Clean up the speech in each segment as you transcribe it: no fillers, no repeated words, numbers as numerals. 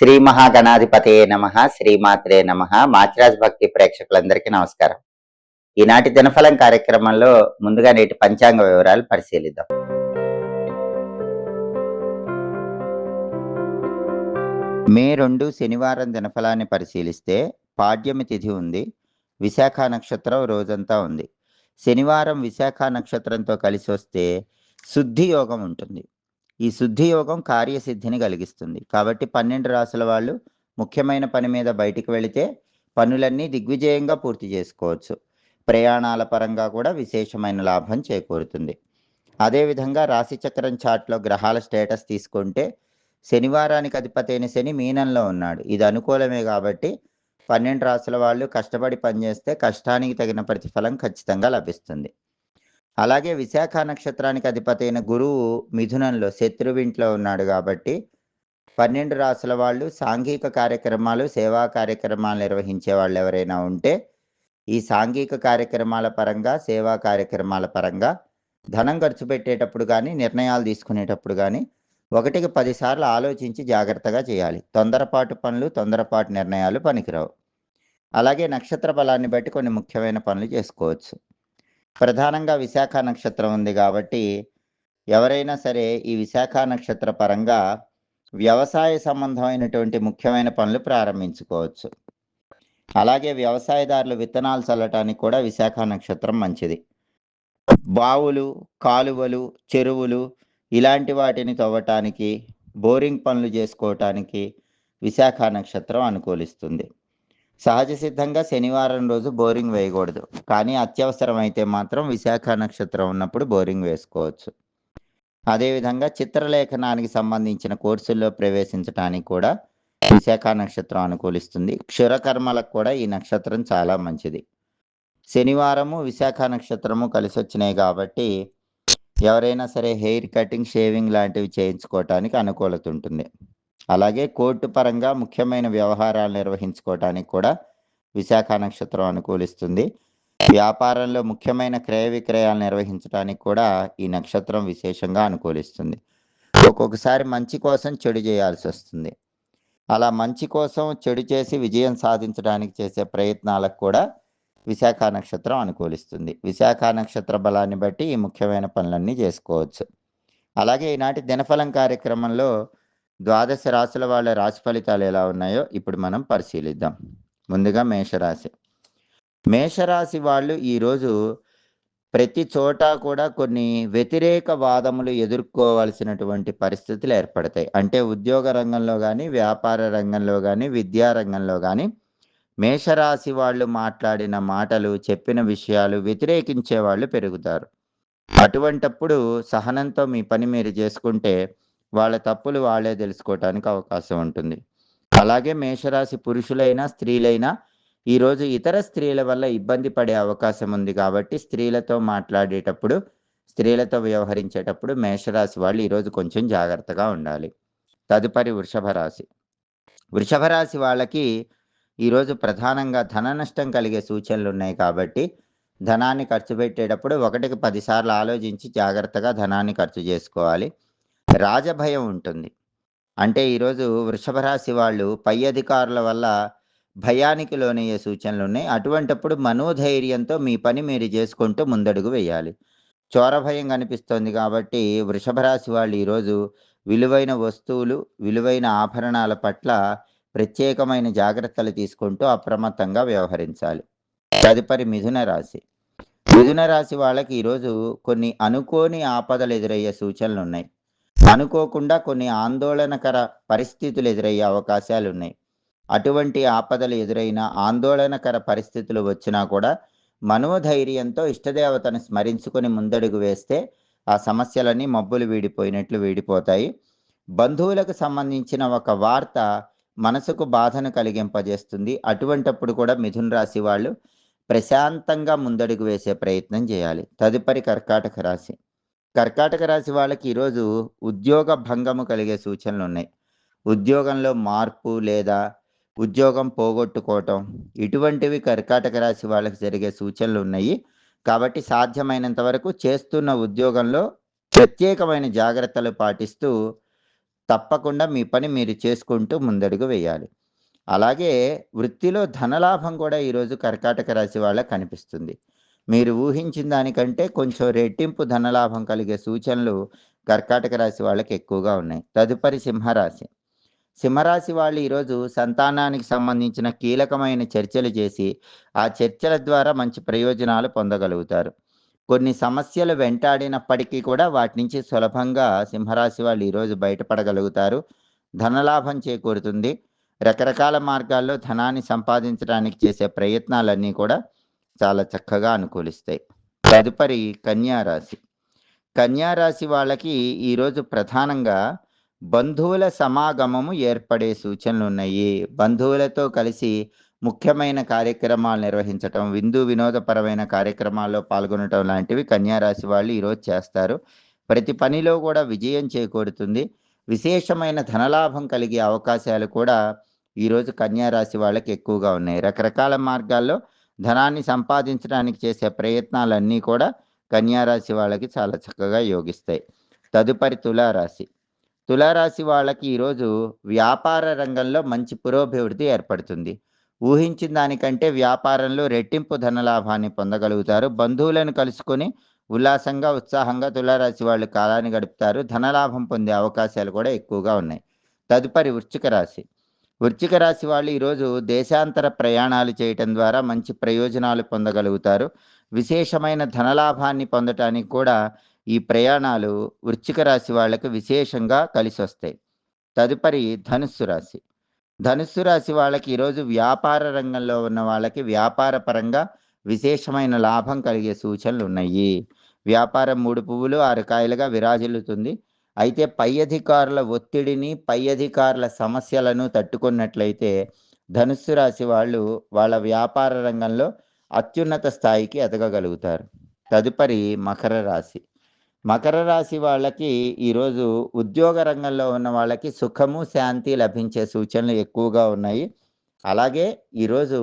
శ్రీ మహాగణాధిపతే నమః, శ్రీమాత్రే నమః. మాచిరాజ్ భక్తి ప్రేక్షకులందరికీ నమస్కారం. ఈనాటి దినఫలం కార్యక్రమంలో ముందుగా నేటి పంచాంగ వివరాలు పరిశీలిద్దాం. మే 2 శనివారం దినఫలాన్ని పరిశీలిస్తే పాడ్యమి తిథి ఉంది. విశాఖ నక్షత్రం రోజంతా ఉంది. శనివారం విశాఖ నక్షత్రంతో కలిసి వస్తే శుద్ధి యోగం ఉంటుంది. ఈ శుద్ధి యోగం కార్యసిద్ధిని కలిగిస్తుంది. కాబట్టి 12 రాసుల వాళ్ళు ముఖ్యమైన పని మీద బయటికి వెళితే పనులన్నీ దిగ్విజయంగా పూర్తి చేసుకోవచ్చు. ప్రయాణాల పరంగా కూడా విశేషమైన లాభం చేకూరుతుంది. అదేవిధంగా రాశిచక్రం చార్ట్లో గ్రహాల స్టేటస్ తీసుకుంటే శనివారానికి అధిపతైన శని మీనంలో ఉన్నాడు. ఇది అనుకూలమే కాబట్టి 12 రాసుల వాళ్ళు కష్టపడి పనిచేస్తే కష్టానికి తగిన ప్రతిఫలం ఖచ్చితంగా లభిస్తుంది. అలాగే విశాఖ నక్షత్రానికి అధిపతైన గురువు మిథునంలో శత్రువింట్లో ఉన్నాడు కాబట్టి 12 రాసుల వాళ్ళు సాంఘిక కార్యక్రమాలు, సేవా కార్యక్రమాలు నిర్వహించే వాళ్ళు ఎవరైనా ఉంటే ఈ సాంఘిక కార్యక్రమాల పరంగా, సేవా కార్యక్రమాల పరంగా ధనం ఖర్చు పెట్టేటప్పుడు కానీ, నిర్ణయాలు తీసుకునేటప్పుడు కానీ 1కి 10 సార్లు ఆలోచించి జాగ్రత్తగా చేయాలి. తొందరపాటు పనులు, తొందరపాటు నిర్ణయాలు పనికిరావు. అలాగే నక్షత్ర బలాన్ని బట్టి కొన్ని ముఖ్యమైన పనులు చేసుకోవచ్చు. ప్రధానంగా విశాఖ నక్షత్రం ఉంది కాబట్టి ఎవరైనా సరే ఈ విశాఖ నక్షత్ర పరంగా వ్యవసాయ సంబంధమైనటువంటి ముఖ్యమైన పనులు ప్రారంభించుకోవచ్చు. అలాగే వ్యవసాయదారులు విత్తనాలు చల్లటానికి కూడా విశాఖ నక్షత్రం మంచిది. బావులు, కాలువలు, చెరువులు ఇలాంటి వాటిని తవ్వటానికి, బోరింగ్ పనులు చేసుకోవటానికి విశాఖ నక్షత్రం అనుకూలిస్తుంది. సహజ సిద్ధంగా శనివారం రోజు బోరింగ్ వేయకూడదు. కానీ అత్యవసరమైతే మాత్రం విశాఖ నక్షత్రం ఉన్నప్పుడు బోరింగ్ వేసుకోవచ్చు. అదేవిధంగా చిత్రలేఖనానికి సంబంధించిన కోర్సుల్లో ప్రవేశించడానికి కూడా విశాఖ నక్షత్రం అనుకూలిస్తుంది. క్షురకర్మలకు కూడా ఈ నక్షత్రం చాలా మంచిది. శనివారము విశాఖ నక్షత్రము కలిసి వచ్చినాయి కాబట్టి ఎవరైనా సరే హెయిర్ కటింగ్, షేవింగ్ లాంటివి చేయించుకోవటానికి అనుకూలత ఉంటుంది. అలాగే కోర్టు పరంగా ముఖ్యమైన వ్యవహారాలు నిర్వహించుకోవటానికి కూడా విశాఖ నక్షత్రం అనుకూలిస్తుంది. వ్యాపారంలో ముఖ్యమైన క్రయ విక్రయాలు నిర్వహించడానికి కూడా ఈ నక్షత్రం విశేషంగా అనుకూలిస్తుంది. ఒక్కొక్కసారి మంచి కోసం చెడు చేయాల్సి వస్తుంది. అలా మంచి కోసం చెడు చేసి విజయం సాధించడానికి చేసే ప్రయత్నాలకు కూడా విశాఖ నక్షత్రం అనుకూలిస్తుంది. విశాఖ నక్షత్ర బలాన్ని బట్టి ఈ ముఖ్యమైన పనులన్నీ చేసుకోవచ్చు. అలాగే ఈనాటి దినఫలం కార్యక్రమంలో 12 రాశుల వాళ్ళ రాశి ఫలితాలు ఎలా ఉన్నాయో ఇప్పుడు మనం పరిశీలిద్దాం. ముందుగా మేషరాశి. మేషరాశి వాళ్ళు ఈరోజు ప్రతి చోట కూడా కొన్ని వ్యతిరేక వాదములు ఎదుర్కోవాల్సినటువంటి పరిస్థితులు ఏర్పడతాయి. అంటే ఉద్యోగ రంగంలో కానీ, వ్యాపార రంగంలో కానీ, విద్యా రంగంలో కానీ మేషరాశి వాళ్ళు మాట్లాడిన మాటలు, చెప్పిన విషయాలు వ్యతిరేకించే వాళ్ళు పెరుగుతారు. అటువంటప్పుడు సహనంతో మీ పని మీరు చేసుకుంటే వాళ్ళ తప్పులు వాళ్ళే తెలుసుకోవటానికి అవకాశం ఉంటుంది. అలాగే మేషరాశి పురుషులైనా, స్త్రీలైనా ఈరోజు ఇతర స్త్రీల వల్ల ఇబ్బంది పడే అవకాశం ఉంది కాబట్టి స్త్రీలతో మాట్లాడేటప్పుడు, స్త్రీలతో వ్యవహరించేటప్పుడు మేషరాశి వాళ్ళు ఈరోజు కొంచెం జాగ్రత్తగా ఉండాలి. తదుపరి వృషభ రాశి. వృషభ రాశి వాళ్ళకి ఈరోజు ప్రధానంగా ధన నష్టం కలిగే సూచనలు ఉన్నాయి కాబట్టి ధనాన్ని ఖర్చు పెట్టేటప్పుడు 1కి 10 సార్లు ఆలోచించి జాగ్రత్తగా ధనాన్ని ఖర్చు చేసుకోవాలి. రాజభయం ఉంటుంది. అంటే ఈరోజు వృషభ రాశి వాళ్ళు పై అధికారుల వల్ల భయానికి లోనయ్యే సూచనలు ఉన్నాయి. అటువంటప్పుడు మనోధైర్యంతో మీ పని మీరు చేసుకుంటూ ముందడుగు వేయాలి. చోర భయం కనిపిస్తోంది కాబట్టి వృషభ రాశి వాళ్ళు ఈరోజు విలువైన వస్తువులు, విలువైన ఆభరణాల పట్ల ప్రత్యేకమైన జాగ్రత్తలు తీసుకుంటూ అప్రమత్తంగా వ్యవహరించాలి. తదుపరి మిథున రాశి. మిథున రాశి వాళ్ళకి ఈరోజు కొన్ని అనుకోని ఆపదలు ఎదురయ్యే సూచనలు ఉన్నాయి. అనుకోకుండా కొన్ని ఆందోళనకర పరిస్థితులు ఎదురయ్యే అవకాశాలు ఉన్నాయి. అటువంటి ఆపదలు ఎదురైనా, ఆందోళనకర పరిస్థితులు వచ్చినా కూడా మనోధైర్యంతో ఇష్టదేవతను స్మరించుకొని ముందడుగు వేస్తే ఆ సమస్యలన్నీ మబ్బులు వీడిపోయినట్లు వీడిపోతాయి. బంధువులకు సంబంధించిన ఒక వార్త మనసుకు బాధను కలిగింపజేస్తుంది. అటువంటప్పుడు కూడా మిథున రాశి వాళ్ళు ప్రశాంతంగా ముందడుగు వేసే ప్రయత్నం చేయాలి. తదుపరి కర్కాటక రాశి. కర్కాటక రాశి వాళ్ళకి ఈరోజు ఉద్యోగ భంగము కలిగే సూచనలు ఉన్నాయి. ఉద్యోగంలో మార్పు లేదా ఉద్యోగం పోగొట్టుకోవటం ఇటువంటివి కర్కాటక రాశి వాళ్ళకి జరిగే సూచనలు ఉన్నాయి. కాబట్టి సాధ్యమైనంత వరకు చేస్తున్న ఉద్యోగంలో ప్రత్యేకమైన జాగ్రత్తలు పాటిస్తూ తప్పకుండా మీ పని మీరు చేసుకుంటూ ముందడుగు వేయాలి. అలాగే వృత్తిలో ధనలాభం కూడా ఈరోజు కర్కాటక రాశి వాళ్ళకి కనిపిస్తుంది. మీరు ఊహించిన దానికంటే కొంచెం రెట్టింపు ధనలాభం కలిగే సూచనలు కర్కాటక రాశి వాళ్ళకి ఎక్కువగా ఉన్నాయి. తదుపరి సింహరాశి. సింహరాశి వాళ్ళు ఈరోజు సంతానానికి సంబంధించిన కీలకమైన చర్చలు చేసి, ఆ చర్చల ద్వారా మంచి ప్రయోజనాలు పొందగలుగుతారు. కొన్ని సమస్యలు వెంటాడినప్పటికీ కూడా వాటి నుంచి సులభంగా సింహరాశి వాళ్ళు ఈరోజు బయటపడగలుగుతారు. ధనలాభం చేకూరుతుంది. రకరకాల మార్గాల్లో ధనాన్ని సంపాదించడానికి చేసే ప్రయత్నాలన్నీ కూడా చాలా చక్కగా అనుకూలిస్తాయి. తదుపరి కన్యా రాశి. కన్యా రాశి వాళ్ళకి ఈరోజు ప్రధానంగా బంధువుల సమాగమము ఏర్పడే సూచనలున్నాయి. బంధువులతో కలిసి ముఖ్యమైన కార్యక్రమాలు నిర్వహించటం, విందు వినోదపరమైన కార్యక్రమాల్లో పాల్గొనటం లాంటివి కన్యా రాశి వాళ్ళు ఈరోజు చేస్తారు. ప్రతి పనిలో కూడా విజయం చేకూరుతుంది. విశేషమైన ధనలాభం కలిగే అవకాశాలు కూడా ఈరోజు కన్యా రాశి వాళ్ళకి ఎక్కువగా ఉన్నాయి. రకరకాల మార్గాల్లో ధనాన్ని సంపాదించడానికి చేసే ప్రయత్నాలన్నీ కూడా కన్యా రాశి వాళ్ళకి చాలా చక్కగా యోగిస్తాయి. తదుపరి తులారాశి. తులారాశి వాళ్ళకి ఈరోజు వ్యాపార రంగంలో మంచి పురోభివృద్ధి ఏర్పడుతుంది. ఊహించిన దానికంటే వ్యాపారంలో రెట్టింపు ధనలాభాన్ని పొందగలుగుతారు. బంధువులను కలుసుకొని ఉల్లాసంగా, ఉత్సాహంగా తులారాశి వాళ్ళు కాలాన్ని గడుపుతారు. ధనలాభం పొందే అవకాశాలు కూడా ఎక్కువగా ఉన్నాయి. తదుపరి వృశ్చిక రాశి. వృశ్చిక రాశి వాళ్ళు ఈరోజు దేశాంతర ప్రయాణాలు చేయటం ద్వారా మంచి ప్రయోజనాలు పొందగలుగుతారు. విశేషమైన ధనలాభాన్ని పొందటానికి కూడా ఈ ప్రయాణాలు వృశ్చిక రాశి వాళ్ళకి విశేషంగా కలిసొస్తాయి. తదుపరి ధనుస్సు రాశి. ధనుస్సు రాశి వాళ్ళకి ఈరోజు వ్యాపార రంగంలో ఉన్న వాళ్ళకి వ్యాపార పరంగా విశేషమైన లాభం కలిగే సూచనలు ఉన్నాయి. వ్యాపారం 3 పువ్వులు 6 కాయలుగా విరాజిల్లుతుంది. అయితే పై అధికారుల ఒత్తిడిని, పై అధికారుల సమస్యలను తట్టుకున్నట్లయితే ధనుస్సు రాశి వాళ్ళు వాళ్ళ వ్యాపార రంగంలో అత్యున్నత స్థాయికి ఎదగగలుగుతారు. తదుపరి మకర రాశి. మకర రాశి వాళ్ళకి ఈరోజు ఉద్యోగ రంగంలో ఉన్న వాళ్ళకి సుఖము, శాంతి లభించే సూచనలు ఎక్కువగా ఉన్నాయి. అలాగే ఈరోజు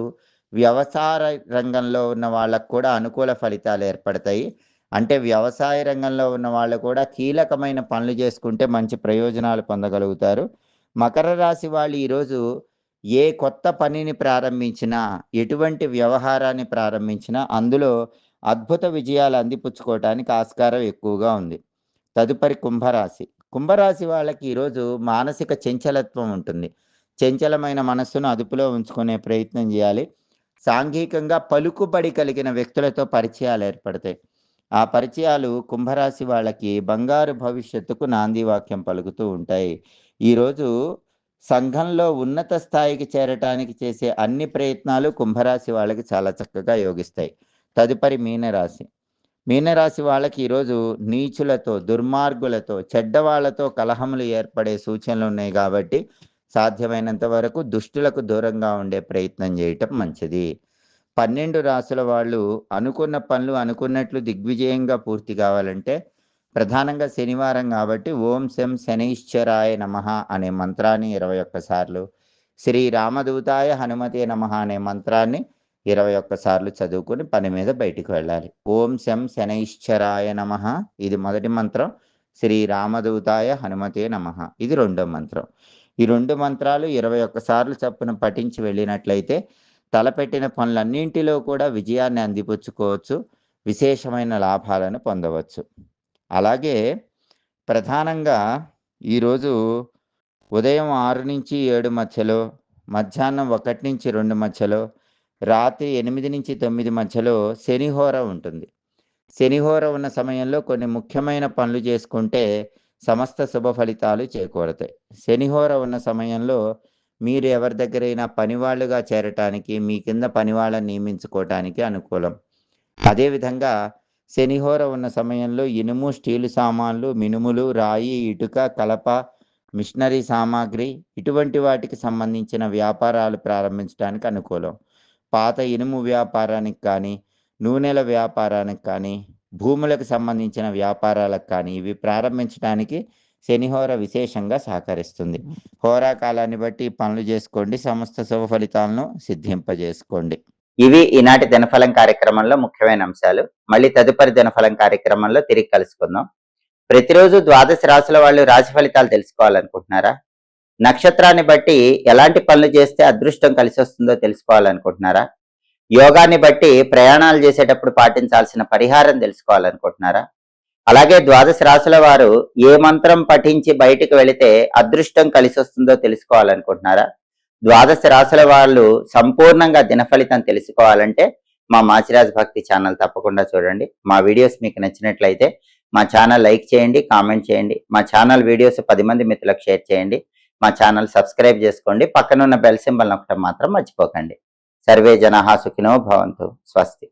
వ్యవసాయ రంగంలో ఉన్న వాళ్ళకు కూడా అనుకూల ఫలితాలు ఏర్పడతాయి. అంటే వ్యవసాయ రంగంలో ఉన్న వాళ్ళు కూడా కీలకమైన పనులు చేసుకుంటే మంచి ప్రయోజనాలు పొందగలుగుతారు. మకర రాశి వాళ్ళు ఈరోజు ఏ కొత్త పనిని ప్రారంభించినా, ఎటువంటి వ్యవహారాన్ని ప్రారంభించినా అందులో అద్భుత విజయాలు అందిపుచ్చుకోవటానికి ఆస్కారం ఎక్కువగా ఉంది. తదుపరి కుంభరాశి. కుంభరాశి వాళ్ళకి ఈరోజు మానసిక చంచలత్వం ఉంటుంది. చంచలమైన మనస్సును అదుపులో ఉంచుకునే ప్రయత్నం చేయాలి. సాంఘికంగా పలుకుబడి కలిగిన వ్యక్తులతో పరిచయాలు ఏర్పడతాయి. ఆ పరిచయాలు కుంభరాశి వాళ్ళకి బంగారు భవిష్యత్తుకు నాంది వాక్యం పలుకుతూ ఉంటాయి. ఈరోజు సంఘంలో ఉన్నత స్థాయికి చేరటానికి చేసే అన్ని ప్రయత్నాలు కుంభరాశి వాళ్ళకి చాలా చక్కగా యోగిస్తాయి. తదుపరి మీనరాశి. మీనరాశి వాళ్ళకి ఈరోజు నీచులతో, దుర్మార్గులతో, చెడ్డవాళ్లతో కలహములు ఏర్పడే సూచనలు ఉన్నాయి కాబట్టి సాధ్యమైనంత వరకు దుష్టులకు దూరంగా ఉండే ప్రయత్నం చేయటం మంచిది. 12 రాసుల వాళ్ళు అనుకున్న పనులు అనుకున్నట్లు దిగ్విజయంగా పూర్తి కావాలంటే ప్రధానంగా శనివారం కాబట్టి ఓం శం శనైశ్చరాయ నమః అనే మంత్రాన్ని 21 సార్లు, శ్రీ రామదూతాయ హనుమతే నమః అనే మంత్రాన్ని 21 సార్లు చదువుకుని పని మీద బయటికి వెళ్ళాలి. ఓం శం శనైశ్చరాయ నమః ఇది మొదటి మంత్రం. శ్రీ రామదూతాయ హనుమతే నమః ఇది రెండో మంత్రం. ఈ 2 మంత్రాలు 21 సార్లు చొప్పున పఠించి వెళ్ళినట్లయితే తలపెట్టిన పనులన్నింటిలో కూడా విజయాన్ని అందిపుచ్చుకోవచ్చు. విశేషమైన లాభాలను పొందవచ్చు. అలాగే ప్రధానంగా ఈరోజు ఉదయం 6-7 మధ్యలో, మధ్యాహ్నం 1-2 మధ్యలో, రాత్రి 8-9 మధ్యలో శనిహోర ఉంటుంది. శనిహోర ఉన్న సమయంలో కొన్ని ముఖ్యమైన పనులు చేసుకుంటే సమస్త శుభ ఫలితాలు చేకూరతాయి. శనిహోర ఉన్న సమయంలో మీరు ఎవరి దగ్గరైనా పనివాళ్ళుగా చేరటానికి, మీ కింద పనివాళ్ళని నియమించుకోవటానికి అనుకూలం. అదేవిధంగా శనిహోర ఉన్న సమయంలో ఇనుము, స్టీలు సామాన్లు, మినుములు, రాయి, ఇటుక, కలప, మిషనరీ సామాగ్రి ఇటువంటి వాటికి సంబంధించిన వ్యాపారాలు ప్రారంభించడానికి అనుకూలం. పాత ఇనుము వ్యాపారానికి కానీ, నూనెల వ్యాపారానికి కానీ, భూములకు సంబంధించిన వ్యాపారాలకు కానీ ఇవి ప్రారంభించడానికి శనిహోర విశేషంగా సహకరిస్తుంది. హోరా కాలాన్ని బట్టి పనులు చేసుకోండి. సమస్త శుభ ఫలితాలను సిద్ధింపజేసుకోండి. ఇవి ఈనాటి దినఫలం కార్యక్రమంలో ముఖ్యమైన అంశాలు. మళ్ళీ తదుపరి దినఫలం కార్యక్రమంలో తిరిగి కలుసుకుందాం. ప్రతిరోజు ద్వాదశ రాశుల వాళ్ళు రాశి ఫలితాలు తెలుసుకోవాలనుకుంటున్నారా? నక్షత్రాన్ని బట్టి ఎలాంటి పనులు చేస్తే అదృష్టం కలిసొస్తుందో తెలుసుకోవాలనుకుంటున్నారా? యోగాన్ని బట్టి ప్రయాణాలు చేసేటప్పుడు పాటించాల్సిన పరిహారం తెలుసుకోవాలనుకుంటున్నారా? అలాగే ద్వాదశ రాశుల వారు ఏ మంత్రం పఠించి బయటికి వెళితే అదృష్టం కలిసొస్తుందో తెలుసుకోవాలనుకుంటున్నారా? ద్వాదశ రాశుల వాళ్ళు సంపూర్ణంగా దినఫలితం తెలుసుకోవాలంటే మా మాచిరాజ్ భక్తి ఛానల్ తప్పకుండా చూడండి. మా వీడియోస్ మీకు నచ్చినట్లయితే మా ఛానల్ లైక్ చేయండి, కామెంట్ చేయండి. మా ఛానల్ వీడియోస్ 10 మంది మిత్రులకు షేర్ చేయండి. మా ఛానల్ సబ్స్క్రైబ్ చేసుకోండి. పక్కనున్న బెల్ సింబల్ నొక్కడం మాత్రం మర్చిపోకండి. సర్వే జనాః సుఖినో భవంతు. స్వస్తి.